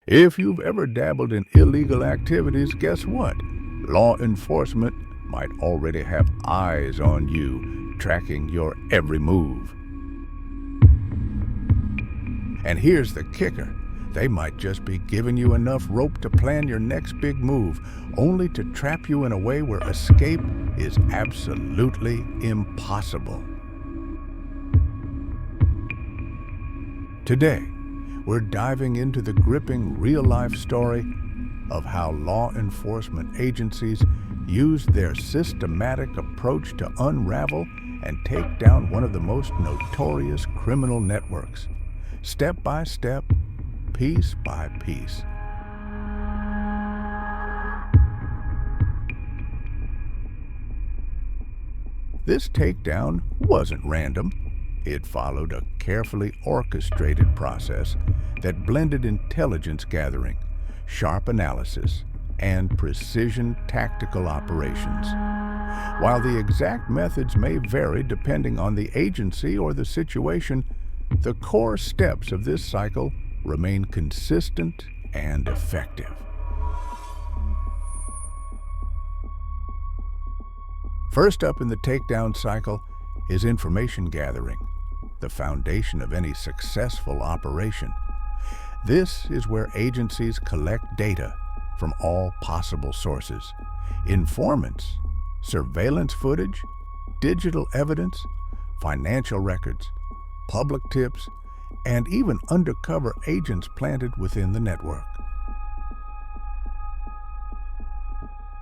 If you've ever dabbled in illegal activities, guess what? Law enforcement might already have eyes on you, tracking your every move. And here's the kicker. They might just be giving you enough rope to plan your next big move, only to trap you in a way where escape is absolutely impossible. Today, we're diving into the gripping real-life story of how law enforcement agencies use their systematic approach to unravel and take down one of the most notorious criminal networks, step by step, piece by piece. This takedown wasn't random. It followed a carefully orchestrated process that blended intelligence gathering, sharp analysis, and precision tactical operations. While the exact methods may vary depending on the agency or the situation, the core steps of this cycle remain consistent and effective. First up in the takedown cycle is information gathering, the foundation of any successful operation. This is where agencies collect data from all possible sources: informants, surveillance footage, digital evidence, financial records, public tips, and even undercover agents planted within the network.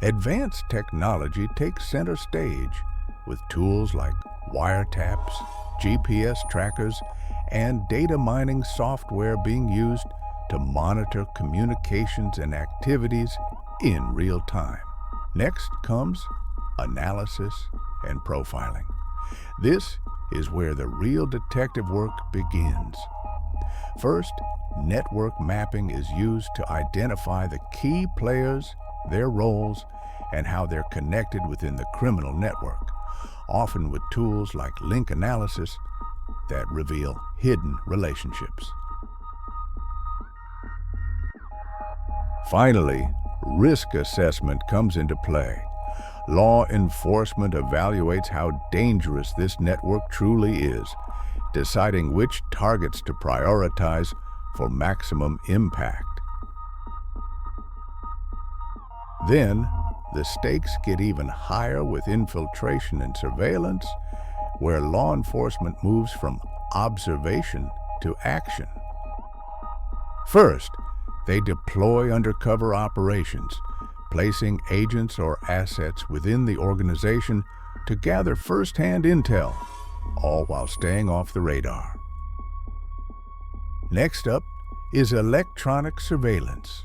Advanced technology takes center stage with tools like wiretaps, GPS trackers, and data mining software being used to monitor communications and activities in real time. Next comes analysis and profiling. This is where the real detective work begins. First, network mapping is used to identify the key players, their roles, and how they're connected within the criminal network, often with tools like link analysis that reveal hidden relationships. Finally, risk assessment comes into play. Law enforcement evaluates how dangerous this network truly is, deciding which targets to prioritize for maximum impact. Then, the stakes get even higher with infiltration and surveillance, where law enforcement moves from observation to action. First, they deploy undercover operations, placing agents or assets within the organization to gather first-hand intel, all while staying off the radar. Next up is electronic surveillance,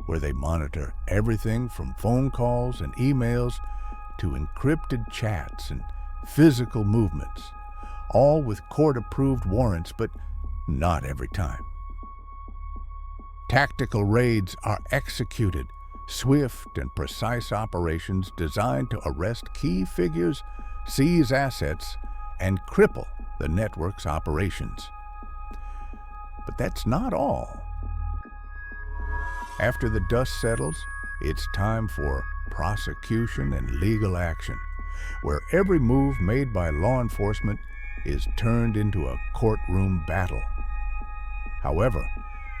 where they monitor everything from phone calls and emails to encrypted chats and physical movements, all with court-approved warrants, but not every time. Tactical raids are executed, swift and precise operations designed to arrest key figures, seize assets, and cripple the network's operations. But that's not all. After the dust settles, it's time for prosecution and legal action, where every move made by law enforcement is turned into a courtroom battle. However,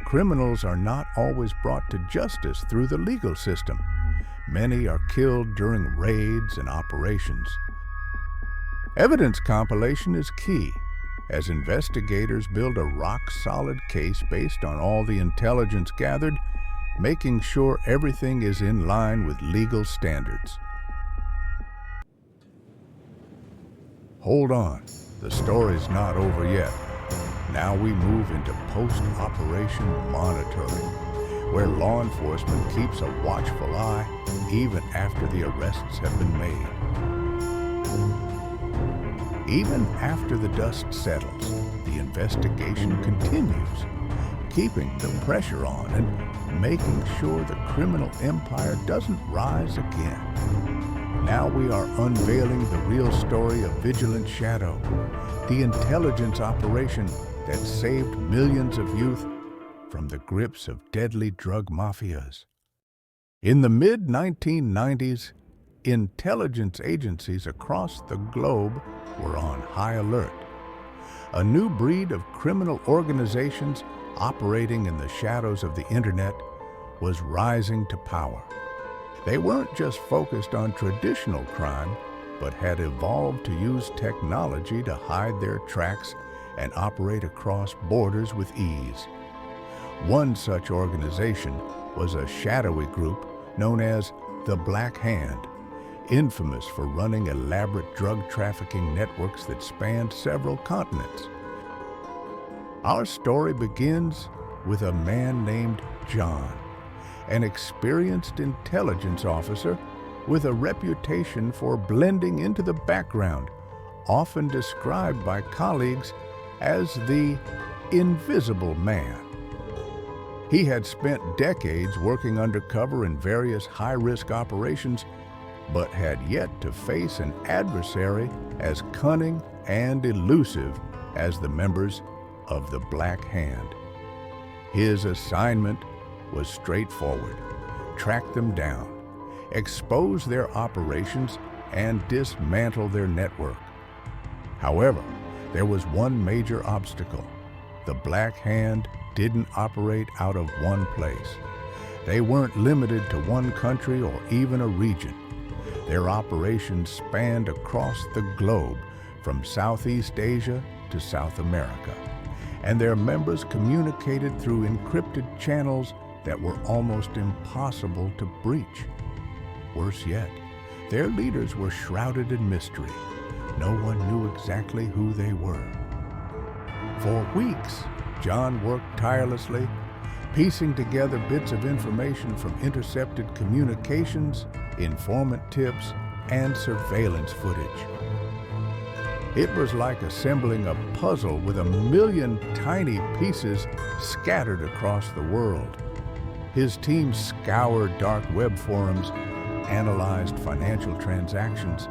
criminals are not always brought to justice through the legal system. Many are killed during raids and operations. Evidence compilation is key, as investigators build a rock-solid case based on all the intelligence gathered, making sure everything is in line with legal standards. Hold on, the story's not over yet. Now we move into post-operation monitoring, where law enforcement keeps a watchful eye even after the arrests have been made. Even after the dust settles, the investigation continues, keeping the pressure on and making sure the criminal empire doesn't rise again. Now we are unveiling the real story of Vigilant Shadow, the intelligence operation that saved millions of youth from the grips of deadly drug mafias. In the mid-1990s, intelligence agencies across the globe were on high alert. A new breed of criminal organizations operating in the shadows of the internet was rising to power. They weren't just focused on traditional crime, but had evolved to use technology to hide their tracks and operate across borders with ease. One such organization was a shadowy group known as the Black Hand, infamous for running elaborate drug trafficking networks that spanned several continents. Our story begins with a man named John, an experienced intelligence officer with a reputation for blending into the background, often described by colleagues as the invisible man. He had spent decades working undercover in various high-risk operations, but had yet to face an adversary as cunning and elusive as the members of the Black Hand. His assignment was straightforward: track them down, expose their operations, and dismantle their network. However, there was one major obstacle. The Black Hand didn't operate out of one place. They weren't limited to one country or even a region. Their operations spanned across the globe, from Southeast Asia to South America, and their members communicated through encrypted channels that were almost impossible to breach. Worse yet, their leaders were shrouded in mystery. No one knew exactly who they were. For weeks, John worked tirelessly, piecing together bits of information from intercepted communications, informant tips, and surveillance footage. It was like assembling a puzzle with a million tiny pieces scattered across the world. His team scoured dark web forums, analyzed financial transactions,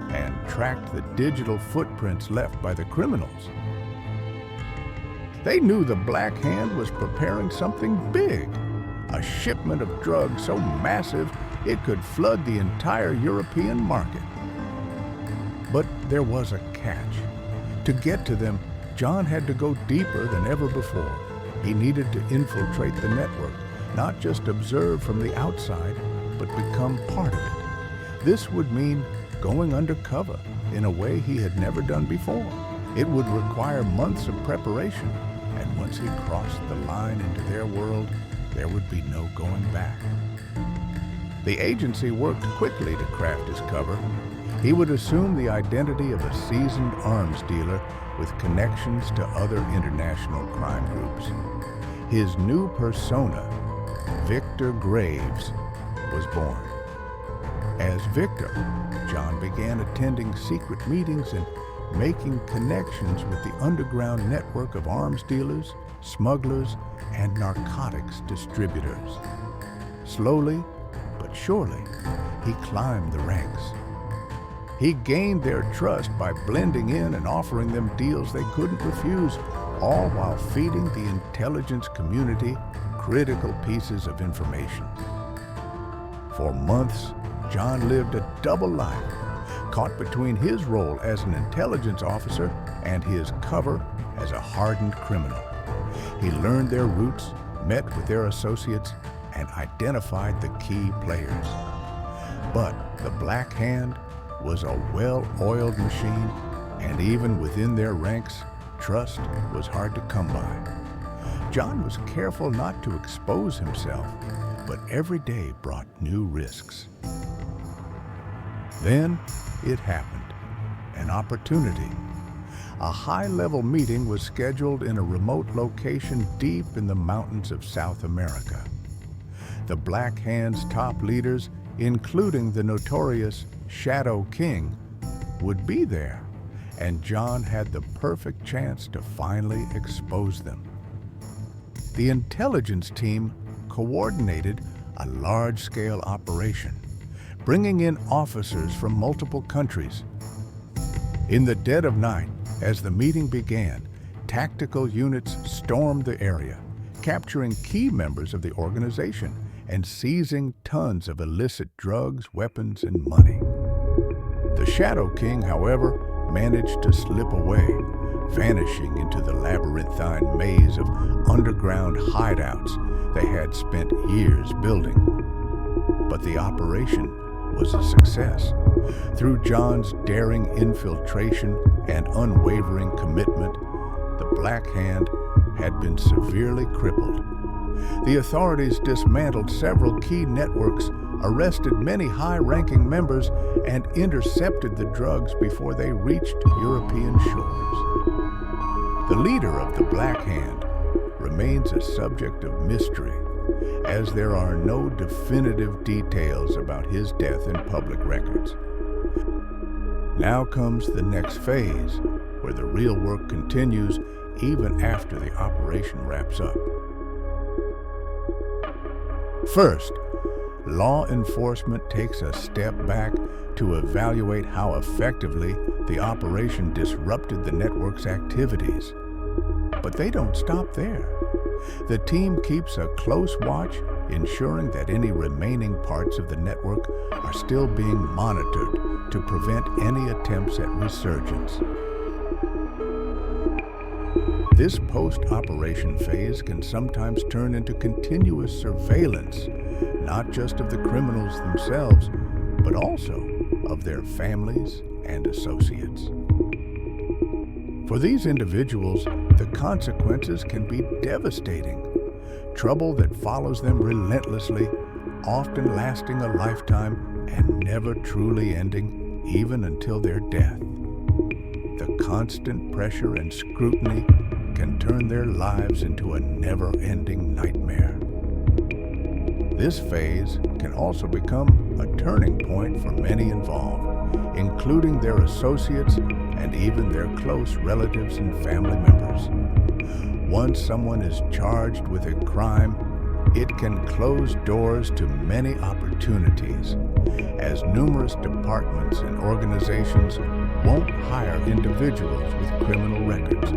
and tracked the digital footprints left by the criminals. They knew the Black Hand was preparing something big, a shipment of drugs so massive it could flood the entire European market. But there was a catch. To get to them, John had to go deeper than ever before. He needed to infiltrate the network, not just observe from the outside, but become part of it. This would mean going undercover in a way he had never done before. It would require months of preparation, and once he crossed the line into their world, there would be no going back. The agency worked quickly to craft his cover. He would assume the identity of a seasoned arms dealer with connections to other international crime groups. His new persona, Victor Graves, was born. As Victor, John began attending secret meetings and making connections with the underground network of arms dealers, smugglers, and narcotics distributors. Slowly but surely, he climbed the ranks. He gained their trust by blending in and offering them deals they couldn't refuse, all while feeding the intelligence community critical pieces of information. For months, John lived a double life, caught between his role as an intelligence officer and his cover as a hardened criminal. He learned their routes, met with their associates, and identified the key players. But the Black Hand was a well-oiled machine, and even within their ranks, trust was hard to come by. John was careful not to expose himself, but every day brought new risks. Then it happened, an opportunity. A high-level meeting was scheduled in a remote location deep in the mountains of South America. The Black Hand's top leaders, including the notorious Shadow King, would be there, and John had the perfect chance to finally expose them. The intelligence team coordinated a large-scale operation, bringing in officers from multiple countries. In the dead of night, as the meeting began, tactical units stormed the area, capturing key members of the organization and seizing tons of illicit drugs, weapons, and money. The Shadow King, however, managed to slip away, vanishing into the labyrinthine maze of underground hideouts they had spent years building. But the operation was a success. Through John's daring infiltration and unwavering commitment, the Black Hand had been severely crippled. The authorities dismantled several key networks, arrested many high-ranking members, and intercepted the drugs before they reached European shores. The leader of the Black Hand remains a subject of mystery, as there are no definitive details about his death in public records. Now comes the next phase, where the real work continues even after the operation wraps up. First, law enforcement takes a step back to evaluate how effectively the operation disrupted the network's activities. But they don't stop there. The team keeps a close watch, ensuring that any remaining parts of the network are still being monitored to prevent any attempts at resurgence. This post-operation phase can sometimes turn into continuous surveillance, not just of the criminals themselves, but also of their families and associates. For these individuals, the consequences can be devastating. Trouble that follows them relentlessly, often lasting a lifetime and never truly ending, even until their death. The constant pressure and scrutiny can turn their lives into a never-ending nightmare. This phase can also become a turning point for many involved, including their associates and even their close relatives and family members. Once someone is charged with a crime, it can close doors to many opportunities, as numerous departments and organizations won't hire individuals with criminal records.